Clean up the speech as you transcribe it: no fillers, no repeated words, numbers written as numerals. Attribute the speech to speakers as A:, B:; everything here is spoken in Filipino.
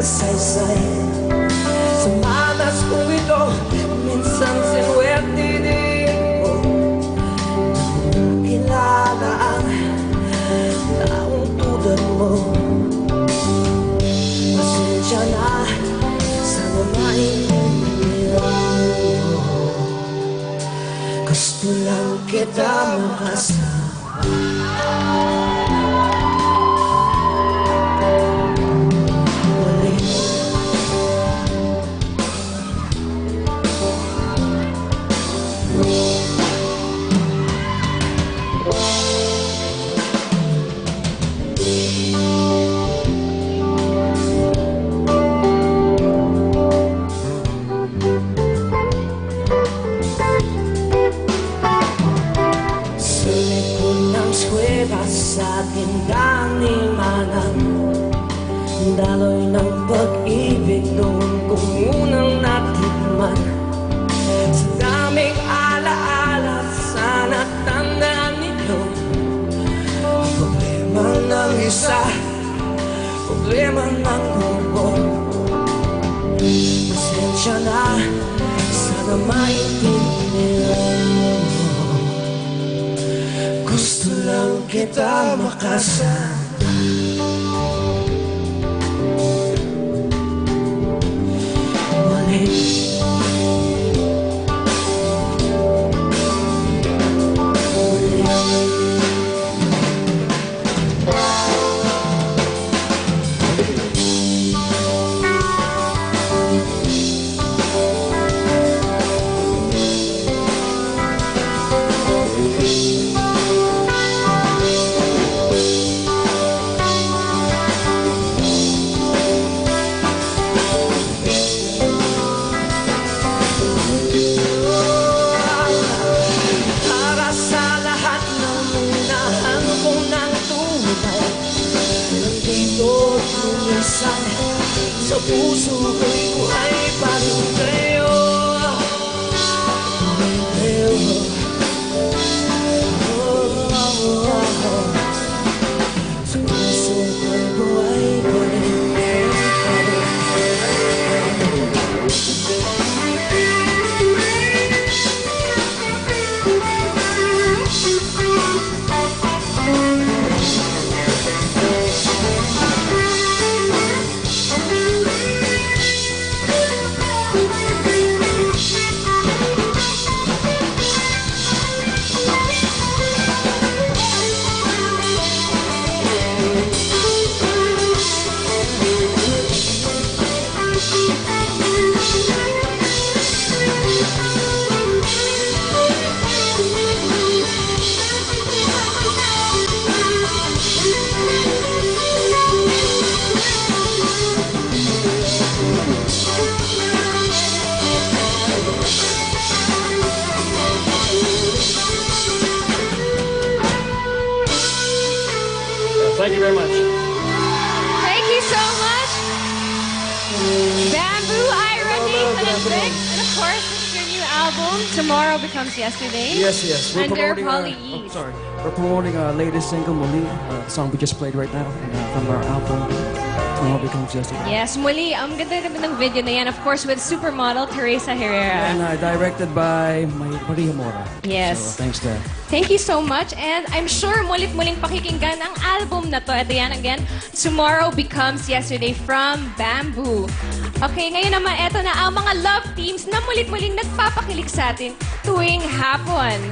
A: saysay. Sa malas kong ito, minsan sinuwerte din ko. Kilala ang taong tulad mo. Pasensya na, sana maintindihan mo. Gusto lang kita makasama. Sa tindahan ni Manang, daloy ng pag-ibig noon kong unang natikman. Sa daming alaala, sana tandaan nito. Problema ng isa, problema ng grupo. Pasensya na, sana maintindihan mo. Gusto lang kita makasama. Sa puso ko'y buhay parang kayo. Sa puso ko'y buhay parang kayo.
B: Thank you very much.
C: Thank you so much. Bamboo, Ira, Nathan, and Vic. And of course, this is your new album, Tomorrow Becomes Yesterday.
B: Yes, yes.
C: Under Polly
B: oh,
C: East.
B: sorry. We're promoting our latest single, Muli, the song we just played right now, from our album, Tomorrow Becomes Yesterday.
C: Yes, muli, ang ganda-ganda ng video na yan. Of course, with supermodel Teresa Herrera.
B: And directed by Maria Mora.
C: Yes.
B: So, thanks there.
C: Thank you so much. And I'm sure mulit-muling pakikinggan ang album na to. Ito yan again, Tomorrow Becomes Yesterday from Bamboo. Okay, ngayon naman, eto na ang mga love teams na mulit-muling nagpapakilig sa atin tuwing hapon.